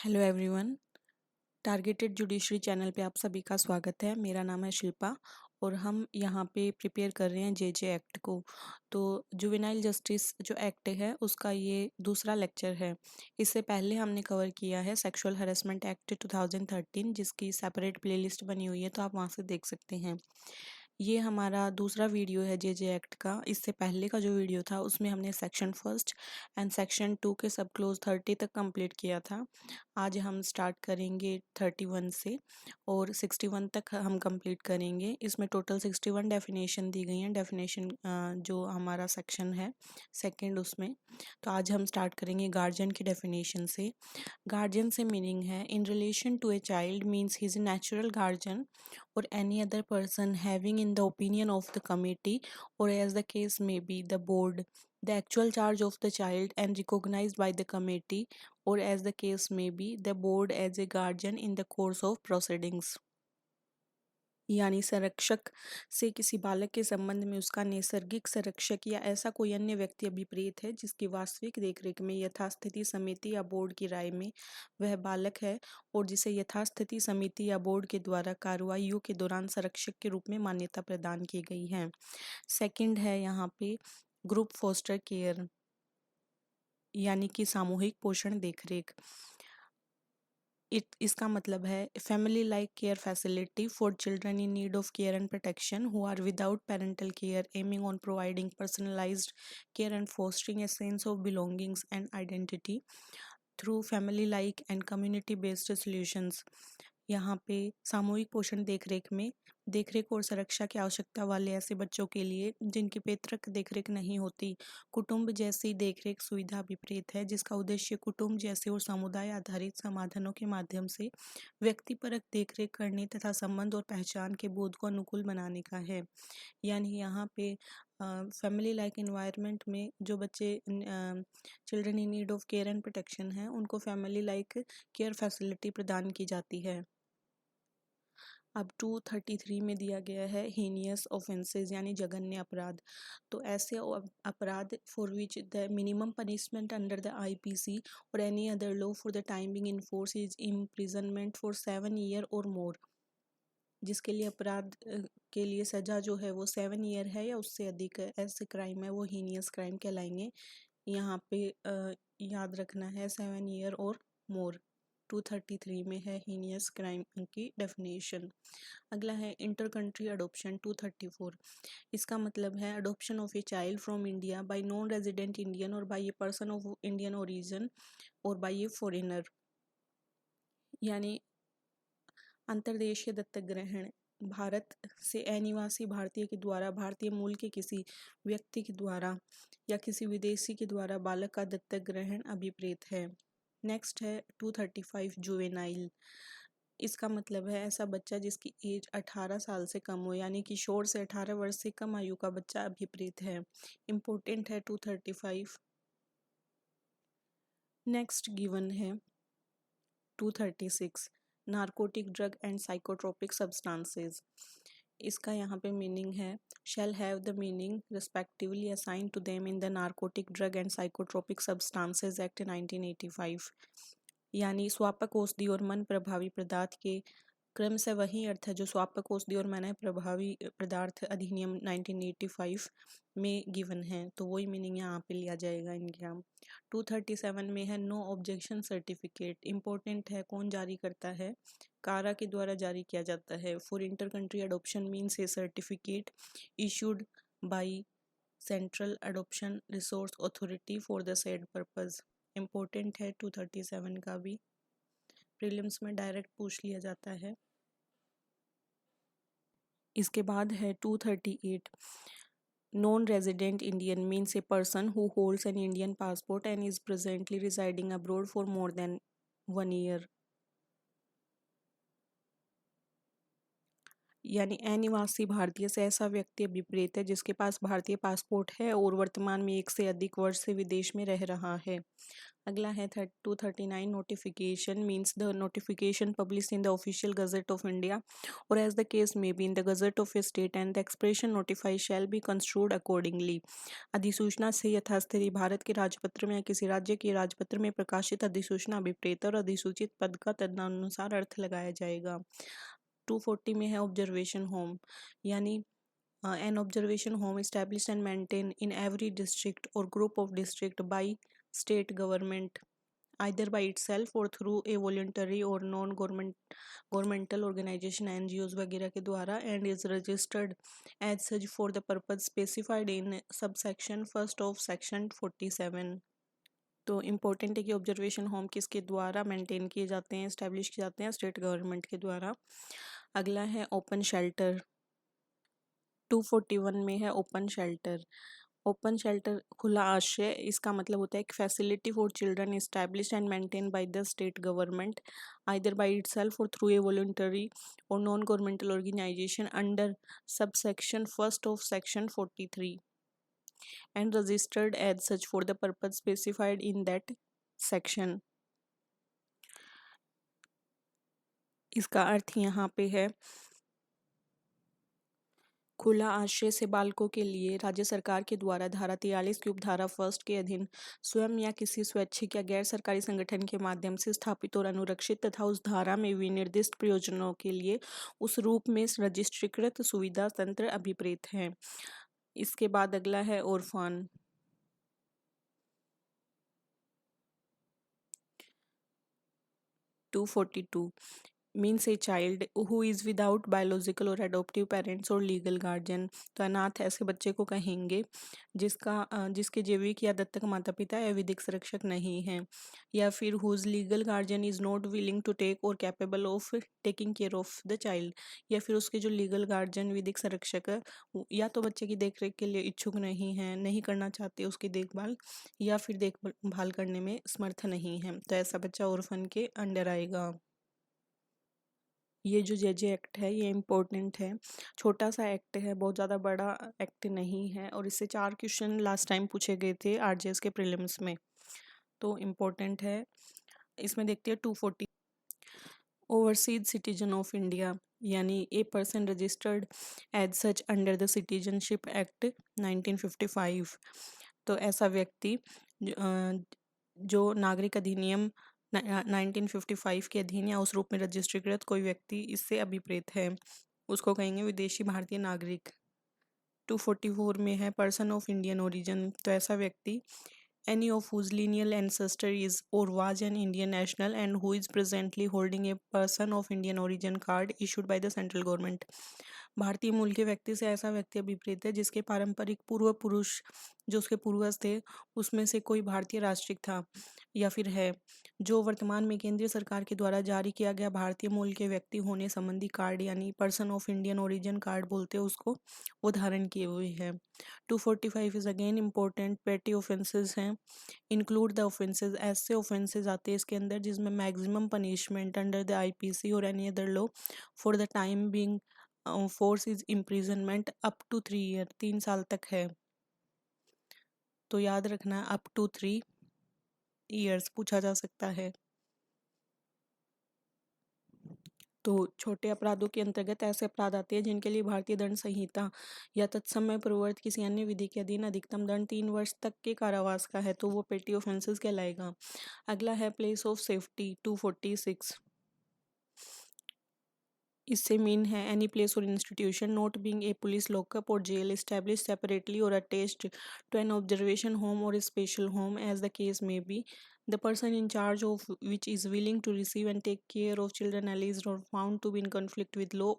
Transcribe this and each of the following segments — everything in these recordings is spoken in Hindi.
Hello everyone. Targeted judiciary channel पे आप सभी का स्वागत है। मेरा नाम है शिल्पा और हम यहाँ पे प्रिपेयर कर रहे हैं जेजे एक्ट को। तो जुवेनाइल जस्टिस जो एक्ट है उसका ये दूसरा लेक्चर है। इससे पहले हमने कवर किया है सेक्सुअल हरेसमेंट एक्ट 2013 जिसकी सेपरेट प्लेलिस्ट बनी हुई है, तो आप वहाँ से देख सकते हैं। ये हमारा दूसरा वीडियो है जेजे एक्ट का। इससे पहले का जो वीडियो था उसमें हमने सेक्शन फर्स्ट एंड सेक्शन 2 के सब क्लोज 30 तक कंप्लीट किया था। आज हम स्टार्ट करेंगे 31 से और 61 तक हम कंप्लीट करेंगे। इसमें टोटल 61 डेफिनेशन दी गई हैं। डेफिनेशन जो हमारा सेक्शन है सेकंड उसमें। तो आज हम स्टार्ट करेंगे गार्जियन की डेफिनेशन से। गार्जियन से मीनिंग है in relation to a child means he is a natural guardian or any other person having in the opinion of the committee or as the case may be the board the actual charge of the child and recognized by the committee or as the case may be the board as a guardian in the course of proceedings। यानी संरक्षक से किसी बालक के संबंध में उसका नैसर्गिक संरक्षक या ऐसा कोई अन्य व्यक्ति अभिप्रेत है जिसकी वास्तविक देखरेख में यथास्थिति समिति या बोर्ड की राय में वह बालक है और जिसे यथास्थिति समिति या बोर्ड के द्वारा कार्रवाइयों के दौरान संरक्षक के रूप में मान्यता प्रदान की गई है। सेकंड है यहाँ पे ग्रुप फोस्टर केयर यानी कि सामूहिक पोषण देखरेख। इसका मतलब है family like care facility for children in need of care and protection who are without parental care aiming on providing personalised care and fostering a sense of belongings and identity through family like and community based solutions. यहाँ पे सामूहिक पोषण देखरेख में देखरेख और सुरक्षा की आवश्यकता वाले ऐसे बच्चों के लिए जिनकी पैतृक देखरेख नहीं होती, कुटुंब जैसी देखरेख सुविधा अभिप्रेत है जिसका उद्देश्य कुटुंब जैसे और समुदाय आधारित समाधानों के माध्यम से व्यक्तिपरक देखरेख करने तथा संबंध और पहचान के बोध को अनुकूल बनाने का है। यानी यहाँ पे फैमिली लाइक इन्वायरमेंट में जो बच्चे children in need of care and protection है उनको फैमिली लाइक केयर फैसिलिटी प्रदान की जाती है। अब 233 में दिया गया है हीनियस ऑफेंसेस यानी जघन्य अपराध। तो ऐसे अपराध for which the minimum punishment under the IPC और any other law for the time bing in force is imprisonment for 7 year और मोर। जिसके लिए अपराध के लिए सजा जो है वो 7 ईयर है या उससे अधिक है, ऐसे क्राइम है वो हीनियस क्राइम कहलाएंगे। यहाँ पे याद रखना है 7 ईयर और मोर। 233 में है हीनियस क्राइम की डेफिनेशन। अगला है इंटर कंट्री अडोप्शन 234। इसका मतलब है adoption of a child from India by non resident Indian और by a person of Indian origin और बाय ए फॉरेनर। यानी अंतर्देशीय दत्तक ग्रहण भारत से अनिवासी भारतीय के द्वारा भारतीय मूल के किसी व्यक्ति के द्वारा या किसी विदेशी के द्वारा बालक का दत्तक ग्रहण अभिप्रेत है। नेक्स्ट है 235 जुवेनाइल। इसका मतलब है ऐसा बच्चा जिसकी एज 18 साल से कम हो, यानी किशोर से 18 वर्ष से कम आयु का बच्चा अभिप्रेत है। इम्पोर्टेंट है 235। नेक्स्ट गिवन है 236 narcotic drug and psychotropic substances. इसका यहाँ पे मीनिंग है shall have the meaning respectively assigned to them in the Narcotic Drug and Psychotropic Substances Act 1985। यानी स्वापक औषधि और मन प्रभावी पदार्थ के क्रम से वही अर्थ है जो स्वापक औषधि और मन प्रभावी पदार्थ अधिनियम 1985 में गिवन है, तो वही मीनिंग यहाँ पे लिया जाएगा इनका। 237 में है नो ऑब्जेक्शन सर्टिफिकेट। इम्पोर्टेंट है कौन जारी करता है, कारा के द्वारा जारी किया जाता है। For inter country adoption means A certificate issued by central adoption resource authority for the said purpose. Important है 237 का भी, प्रीलिम्स में डायरेक्ट पूछ लिया जाता है। इसके बाद है 238 non resident Indian means a person who holds an Indian passport and is presently residing abroad for more than 1 year. यानी अनिवासी भारतीय से ऐसा व्यक्ति अभिप्रेत है जिसके पास भारतीय पासपोर्ट है और वर्तमान में 1 से अधिक वर्ष से विदेश में रह रहा है। अगला है 239 notification means the notification publish in the official gazette of India और as the case may be in the gazette of a state and the expression notify shall be construed accordingly. अधिसूचना से यथास्थिति भारत के राजपत्र में या किसी राज्य के राजपत्र में प्रकाशित अधिसूचना अभिप्रेत और अधिसूचित पद का तदनुसार अर्थ लगाया जाएगा। 240 में है ऑब्जर्वेशन होम, यानी an observation home established and maintained in every district or group of district by state government either by itself or through a voluntary or non governmental organization NGOs वगैरह के द्वारा and is registered as such for the purpose specified in subsection first of section 47। तो इम्पोर्टेंट है कि ऑब्जर्वेशन होम किसके द्वारा मेंटेन किए जाते हैं, एस्टेब्लिश किए जाते हैं, स्टेट गवर्नमेंट के द्वारा। अगला है ओपन शेल्टर। 241 में है ओपन शेल्टर। ओपन शेल्टर खुला आश्रय, इसका मतलब होता है एक facility for children established and maintain by the state government either by itself or through a voluntary और non governmental organisation under subsection first of section 43 and registered as such for the purpose specified in that section। इसका अर्थ यहाँ पे है खुला आश्रय से बालकों के लिए राज्य सरकार के द्वारा धारा 43 की उपधारा फर्स्ट के अधीन स्वयं या किसी स्वैच्छिक या गैर सरकारी संगठन के माध्यम से स्थापित और अनुरक्षित तथा उस धारा में विनिर्दिष्ट प्रयोजनों के लिए उस रूप में रजिस्ट्रीकृत सुविधा तंत्र अभिप्रेत है। इसके बाद अगला है orphan. 242 means a child who is without biological or adoptive parents or legal guardian। तो अनाथ ऐसे बच्चे को कहेंगे जिसके जैविक या दत्तक माता पिता या विधिक संरक्षक नहीं हैं, या फिर whose legal guardian is not willing to take or capable of taking care of the child। या फिर उसके जो लीगल गार्जियन विधिक संरक्षक है या तो बच्चे की देखरेख के लिए इच्छुक नहीं है, नहीं करना चाहते उसकी देखभाल, या फिर देखभाल करने में समर्थ नहीं है, तो ऐसा बच्चा ऑर्फन के अंडर आएगा। ये जो जेजे एक्ट है ये इम्पोर्टेंट है, छोटा सा एक्ट है, बहुत ज़्यादा बड़ा एक्ट नहीं है और इससे 4 क्वेश्चन लास्ट टाइम पूछे गए थे आरजेएस के प्रीलिम्स में, तो इम्पोर्टेंट है। इसमें देखते हैं 240 ओवरसीज सिटीजन ऑफ इंडिया, यानी a person registered as such under the citizenship act 1955। तो ऐसा व्यक्ति जो नागरिक अधिनियम 1955 के अधीन या उस रूप में रजिस्ट्रीकृत कोई व्यक्ति इससे अभिप्रेत है, उसको कहेंगे विदेशी भारतीय नागरिक। 244 में है पर्सन ऑफ इंडियन ओरिजिन। तो ऐसा व्यक्ति any of whose lineal ancestor is or was an Indian national and who is presently holding a person of Indian origin card issued by the central government। भारतीय मूल के व्यक्ति से ऐसा व्यक्ति अभिप्रेत है जिसके पारंपरिक पूर्व पुरुष जो उसके पूर्वज थे उसमें से कोई भारतीय राष्ट्रिक था या फिर है, जो वर्तमान में केंद्रीय सरकार के द्वारा जारी किया गया भारतीय मूल के व्यक्ति होने संबंधी कार्ड यानी person of Indian origin card बोलते हैं उसको, वो धारण किए हुए है। 245 is again important, petty offences हैं, इंक्लूड द ऑफेंसेस, ऐसे ऑफेंसेस आते हैं इसके अंदर जिसमें maximum punishment under the IPC और any other law for the time being force is imprisonment up to 3 year, 3 साल तक है, तो याद रखना अप टू 3 ईयर्स पूछा जा सकता है। तो छोटे अपराधों के अंतर्गत ऐसे अपराध आते हैं जिनके लिए भारतीय दंड संहिता या तत्समय पूर्ववर्त किसी अन्य विधि के अधीन अधिकतम दंड 3 वर्ष तक के कारावास का है, तो वो पेटी ऑफेंसेस कहलाएगा। अगला है प्लेस ऑफ सेफ्टी 246। इससे मीन है एनी प्लेस और institution not being a police lockup और जेल एस्टैब्लिश सेपरेटली और attached to an observation home और special home as the case may be, the person in charge of which is willing to receive and take care of children alleged or found to be in conflict with law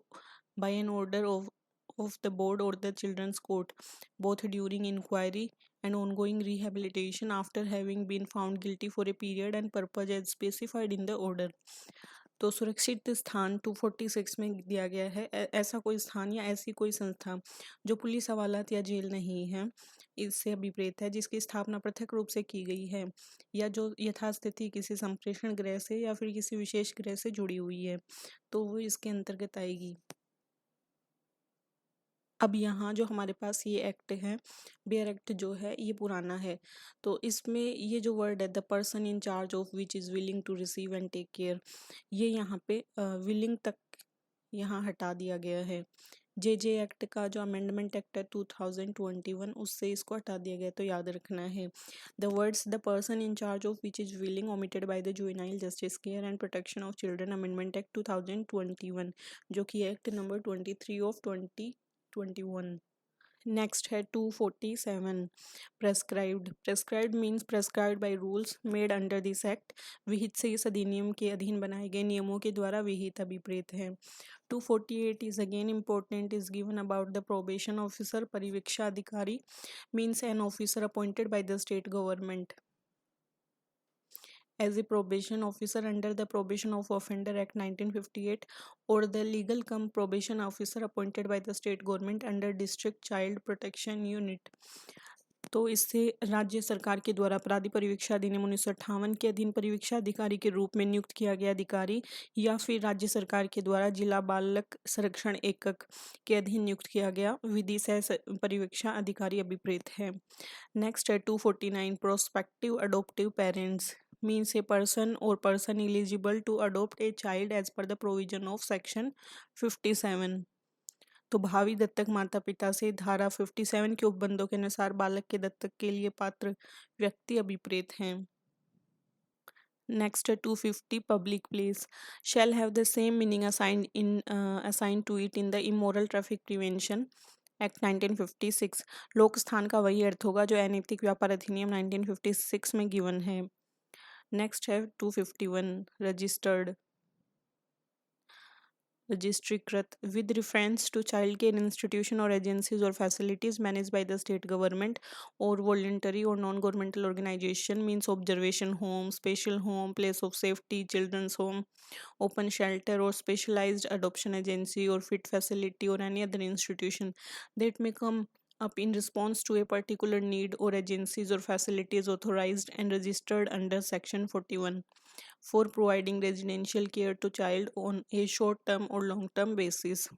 by an order of the board or the children's court, both during inquiry and ongoing rehabilitation after having been found guilty for a period and purpose as specified in the order। तो सुरक्षित स्थान 246 में दिया गया है ऐसा कोई स्थान या ऐसी कोई संस्था जो पुलिस हवालात या जेल नहीं है, इससे अभिप्रेत है जिसकी स्थापना पृथक रूप से की गई है या जो यथास्थिति किसी संप्रेषण गृह से या फिर किसी विशेष गृह से जुड़ी हुई है, तो वो इसके अंतर्गत आएगी। अब यहाँ जो हमारे पास ये एक्ट है, बेयर एक्ट जो है ये पुराना है, तो इसमें ये जो वर्ड है the person in charge of which is willing to receive and take care, ये यहाँ पे विलिंग तक यहाँ हटा दिया गया है। जे एक्ट का जो अमेंडमेंट एक्ट है 2021, उससे इसको हटा दिया गया, तो याद रखना है the words the person in charge of which is willing omitted by the juvenile justice care and protection of children amendment act 2021, जो कि एक्ट नंबर 23 ऑफ 2021। नेक्स्ट है 247 prescribed means prescribed by rules made under this act, विहित से इस अधिनियम के अधीन बनाए गए नियमों के द्वारा विहित अभिप्रेत है। 248 is again important, is given about the probation officer, परिवीक्षा अधिकारी means an officer appointed by the state government as a probation officer under the Probation of Offender Act 1958, or the legal cum probation officer appointed by the state government under District Child Protection Unit। तो इससे राज्य सरकार के द्वारा अपराधी परिवीक्षा अधिनियम 1958 के अधीन परिवीक्षा अधिकारी के रूप में नियुक्त किया गया अधिकारी या फिर राज्य सरकार के द्वारा जिला बालक संरक्षण एकक के अधीन नियुक्त किया गया विधि सह परिवीक्षा अधिकारी अभिप्रेत है। नेक्स्ट है 249 prospective adoptive parents means a person और person eligible to adopt a child as per the provision of section 57। तो भावी दत्तक माता पिता से धारा 57 के उपबंधों के अनुसार बालक के दत्तक के लिए पात्र व्यक्ति अभिप्रेत हैं। नेक्स्ट है 250 public place shall have the same meaning assigned to it in the immoral traffic prevention act 1956। लोक स्थान का वही अर्थ होगा जो अनैतिक व्यापार अधिनियम 1956 में गिवन है। नेक्स्ट है 251 रजिस्टर्ड रजिस्ट्रीकृत with reference to child care institution और एजेंसीज और facilities manage by the state government और वॉलंटरी और non governmental organisation means observation home, special home, place of safety, children's home, open shelter or specialized adoption agency or fit facility or any other institution that may come up in response to a particular need or agencies or facilities authorized and registered under section 41 for providing residential care to child on a short term or long term basis।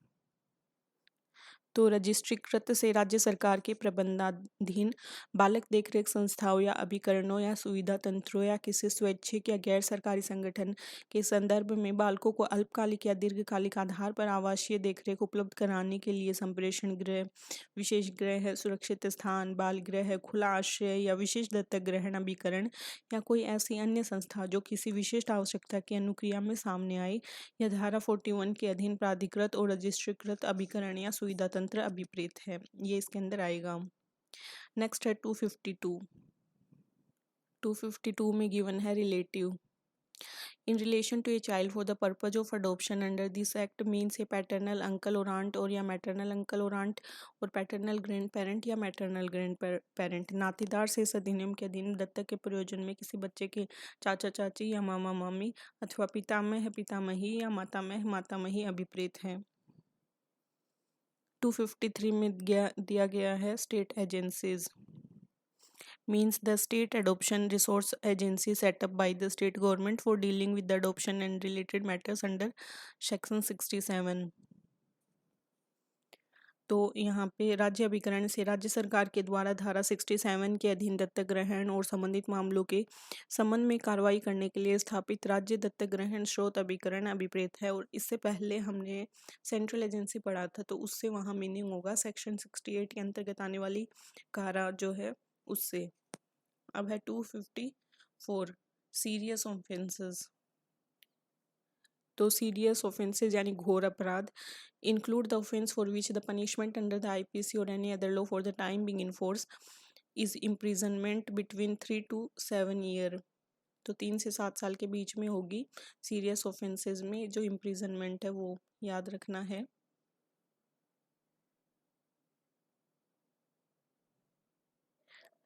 तो रजिस्ट्रीकृत से राज्य सरकार के प्रबंधाधीन बालक देखरेख संस्थाओं या अभिकरणों या सुविधा तंत्रों या किसी स्वैच्छिक या गैर सरकारी संगठन के संदर्भ में बालकों को अल्पकालिक या दीर्घकालिक आधार पर आवासीय देखरेख उपलब्ध कराने के लिए संप्रेषण गृह, विशेष गृह, सुरक्षित स्थान, बाल गृह, खुला आश्रय या विशेष दत्तक ग्रहण अभिकरण या कोई ऐसी अन्य संस्था जो किसी विशिष्ट आवश्यकता की अनुक्रिया में सामने आई या धारा 41 के अधीन प्राधिकृत और रजिस्ट्रीकृत अभिकरण या सुविधा तंत्र अभिप्रेत है, ये इसके अंदर आएगा। नेक्स्ट है 252 में गिवन है relative in relation to a child for the purpose of adoption under this act means a paternal uncle or aunt और या maternal uncle or aunt और paternal grandparent या maternal grandparent। नातेदार से इस अधिनियम के अधीन दत्तक के प्रयोजन में किसी बच्चे के चाचा चाची या मामा मामी अथवा पितामह पितामही या मातामह मातामही अभिप्रेत है। 253 में दिया गया है state agencies means the state adoption resource agency set up by the state government for dealing with the adoption and related matters under section 67। तो यहाँ पे राज्य अभिकरण से राज्य सरकार के द्वारा धारा 67 के अधीन दत्तक ग्रहण और संबंधित मामलों के संबंध में कार्रवाई करने के लिए स्थापित राज्य दत्तक ग्रहण स्रोत अभिकरण अभिप्रेत है। और इससे पहले हमने सेंट्रल एजेंसी पढ़ा था, तो उससे वहाँ मीनिंग होगा सेक्शन 68 के अंतर्गत आने वाली कारा जो है उससे। अब है 254 सीरियस ऑफेंसेस। तो सीरियस ऑफेंसेस यानी घोर अपराध include the offence for which the punishment under the IPC और any other law for the time being in force is imprisonment between 3 to 7 year. तो 3 से 7 साल के बीच में होगी सीरियस ऑफेंसेस में जो इम्प्रिजनमेंट है, वो याद रखना है।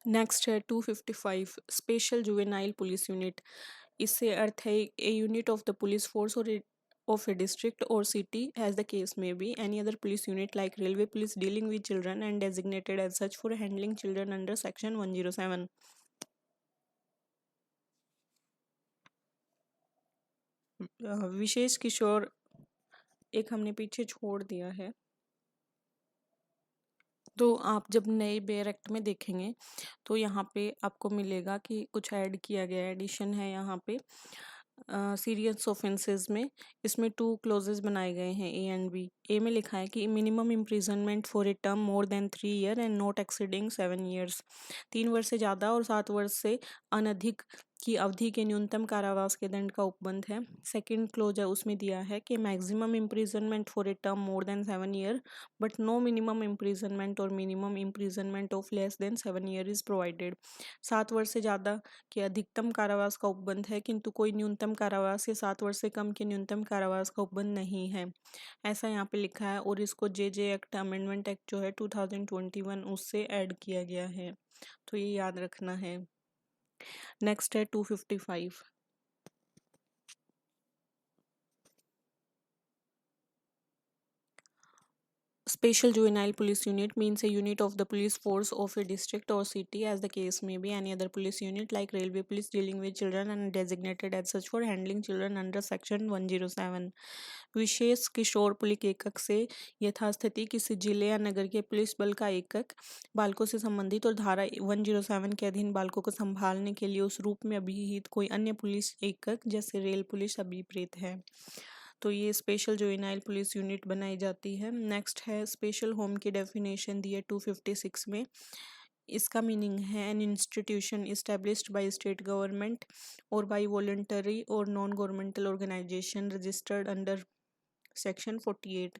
नेक्स्ट है 255 स्पेशल जुवेनाइल पुलिस यूनिट। इससे अर्थ है a unit of the police force और of a district or city as the case may be, any other police unit like railway police dealing with children and designated as such for handling children under section 107। विशेष किशोर एक हमने पीछे छोड़ दिया है। तो आप जब नए बेयर एक्ट में देखेंगे तो यहाँ पे आपको मिलेगा कि कुछ ऐड किया गया है, एडिशन है यहाँ पे सीरियस ऑफेंसेस में। इसमें टू क्लोजेस बनाए गए हैं, ए एंड बी। ए में लिखा है कि minimum imprisonment for a term more then 3 year and not exceeding 7 years. 3 वर्ष से ज़्यादा और 7 वर्ष से अनधिक की अवधि के न्यूनतम कारावास के दंड का उपबंध है। सेकंड क्लोज है, उसमें दिया है कि maximum imprisonment for a term more than 7 year but no minimum imprisonment और minimum imprisonment of less than 7 year is provided. 7 वर्ष से ज़्यादा के अधिकतम कारावास का उपबंध है, किंतु कोई न्यूनतम कारावास या 7 वर्ष से कम के न्यूनतम कारावास का उपबंध नहीं है, ऐसा यहाँ पे लिखा है। और इसको जे एक्ट अमेंडमेंट एक्ट जो है 2021 उससे ऐड किया गया है, तो ये याद रखना है। नेक्स्ट है 255। Special Juvenile Police Unit means a unit of the police force of a district or city, as the case may be any other police unit like railway police dealing with children and designated as such for handling children under section 107। Wishes Kishore police एकक से यथास्थिति किसी जिले या नगर के पुलिस बल का एकक बालकों से संबंधित और धारा 107 के अधीन बालकों को संभालने के लिए उस रूप में अभिहित कोई अन्य पुलिस एकक जैसे रेल पुलिस अभिप्रेत है। तो ये स्पेशल जुवेनाइल पुलिस यूनिट बनाई जाती है। नेक्स्ट है स्पेशल होम की डेफिनेशन दी है 256 में। इसका मीनिंग है an institution established by state government or by voluntary और non governmental organisation registered under Section 48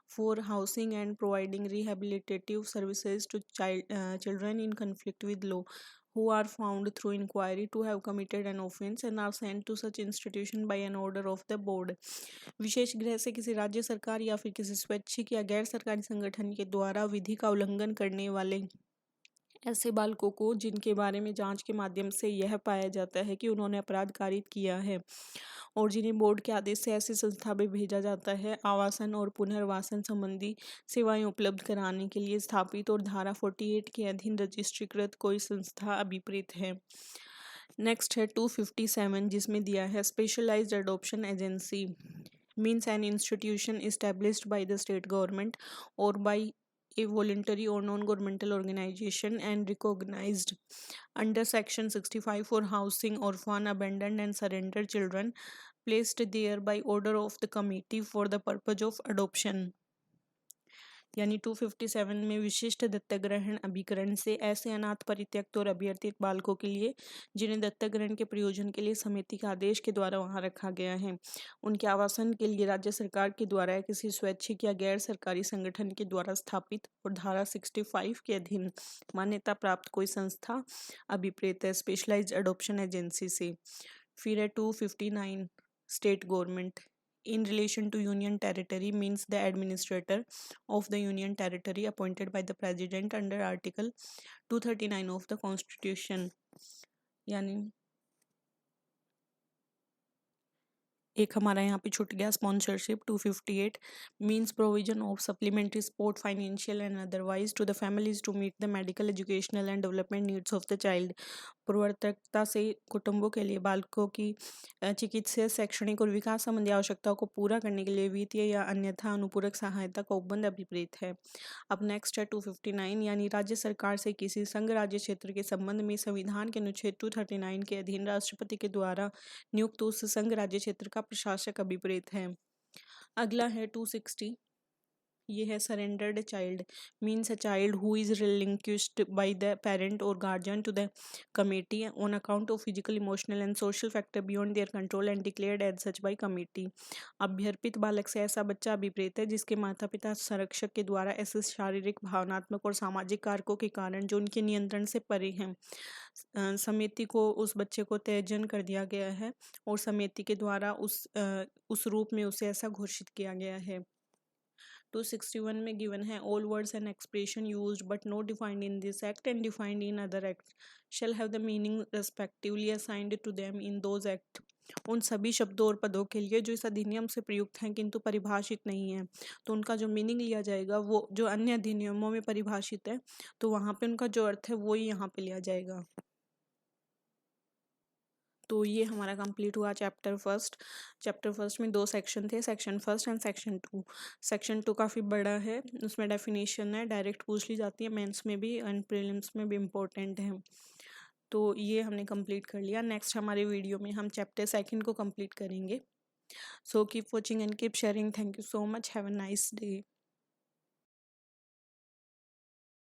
for housing and providing rehabilitative services to children in conflict with law who are found through inquiry to have committed an offence and are sent to such institution by an order of the board। विशेष गृह से किसी राज्य सरकार या फिर किसी स्वैच्छिक या गैर सरकारी संगठन के द्वारा विधि का उल्लंघन करने वाले ऐसे बालकों को जिनके बारे में जांच के माध्यम से यह पाया जाता है कि उन्होंने अपराध कारित किया है और जिन्हें बोर्ड के आदेश से ऐसी संस्था में भेजा जाता है, आवासन और पुनर्वासन संबंधी सेवाएं उपलब्ध कराने के लिए स्थापित और धारा 48 के अधीन रजिस्ट्रीकृत कोई संस्था अभिप्रेत है। नेक्स्ट है 257 जिसमें दिया है specialised adoption agency means an institution established by the state government or by a voluntary or non-governmental organization and recognized under section 65 for housing orphan abandoned and surrendered children placed there by order of the committee for the purpose of adoption। यानी 257 में विशिष्ट दत्तक ग्रहण अभिकरण से ऐसे अनाथ परित्यक्त और अभ्यर्थित बालकों के लिए जिन्हें दत्तक ग्रहण के प्रयोजन के लिए समिति का आदेश के द्वारा वहां रखा गया है, उनके आवासन के लिए राज्य सरकार के द्वारा या किसी स्वैच्छिक या गैर सरकारी संगठन के द्वारा स्थापित और धारा 65 के अधीन मान्यता प्राप्त कोई संस्था अभिप्रेत है स्पेशलाइज्ड अडॉप्शन एजेंसी से। फिर है 259 state government in relation to union territory means the administrator of the union territory appointed by the president under article 239 of the constitution। यानी एक हमारा यहाँ पे छूट गया sponsorship 258 means provision of supplementary support financial and otherwise to the families to meet the medical educational and development needs of the child. पूर्वतरता से कुटुंबों के लिए बालकों की चिकित्सा शैक्षणिक और विकास संबंधी आवश्यकताओं को पूरा करने के लिए वित्तीय या अन्यथा अनुपूरक सहायता का उपबंध अभिप्रेत है। अब नेक्स्ट है 259 यानी राज्य सरकार से किसी संघ राज्य क्षेत्र के संबंध में संविधान के अनुच्छेद 239 के अधीन राष्ट्रपति के द्वारा नियुक्त उस संघ राज्य क्षेत्र का प्रशासक अभिप्रेत है। अगला है 260 ये है surrendered child means a child who is relinquished by the parent और guardian to the committee on account of physical emotional and social factor beyond their control and declared as such by committee. अभ्यर्पित बालक से ऐसा बच्चा अभिप्रेत है जिसके माता पिता संरक्षक के द्वारा ऐसे शारीरिक भावनात्मक और सामाजिक कारकों के कारण जो उनके नियंत्रण से परे हैं समिति को उस बच्चे को त्याजन कर दिया गया है और समिति के द्वारा उस रूप में उसे ऐसा घोषित किया गया है। 261 में गिवन है all words and expression used but not defined in this act and defined in other act shall have the meaning respectively assigned to them in those act. उन सभी शब्दों और पदों के लिए जो इस अधिनियम से प्रयुक्त हैं किंतु परिभाषित नहीं है तो उनका जो मीनिंग लिया जाएगा वो जो अन्य अधिनियमों में परिभाषित है तो वहाँ पे उनका जो अर्थ है वो ही यहाँ पे लिया जाएगा। तो ये हमारा कंप्लीट हुआ चैप्टर फर्स्ट में 2 सेक्शन थे, section first and section 2। Section 2 काफ़ी बड़ा है, उसमें डेफिनेशन है, डायरेक्ट पूछ ली जाती है, मेंस में भी एंड प्रीलिम्स में भी इम्पोर्टेंट है। तो ये हमने कंप्लीट कर लिया। नेक्स्ट हमारे वीडियो में हम चैप्टर सेकंड को कंप्लीट करेंगे। So keep watching and keep sharing. Thank you so much. Have a nice day.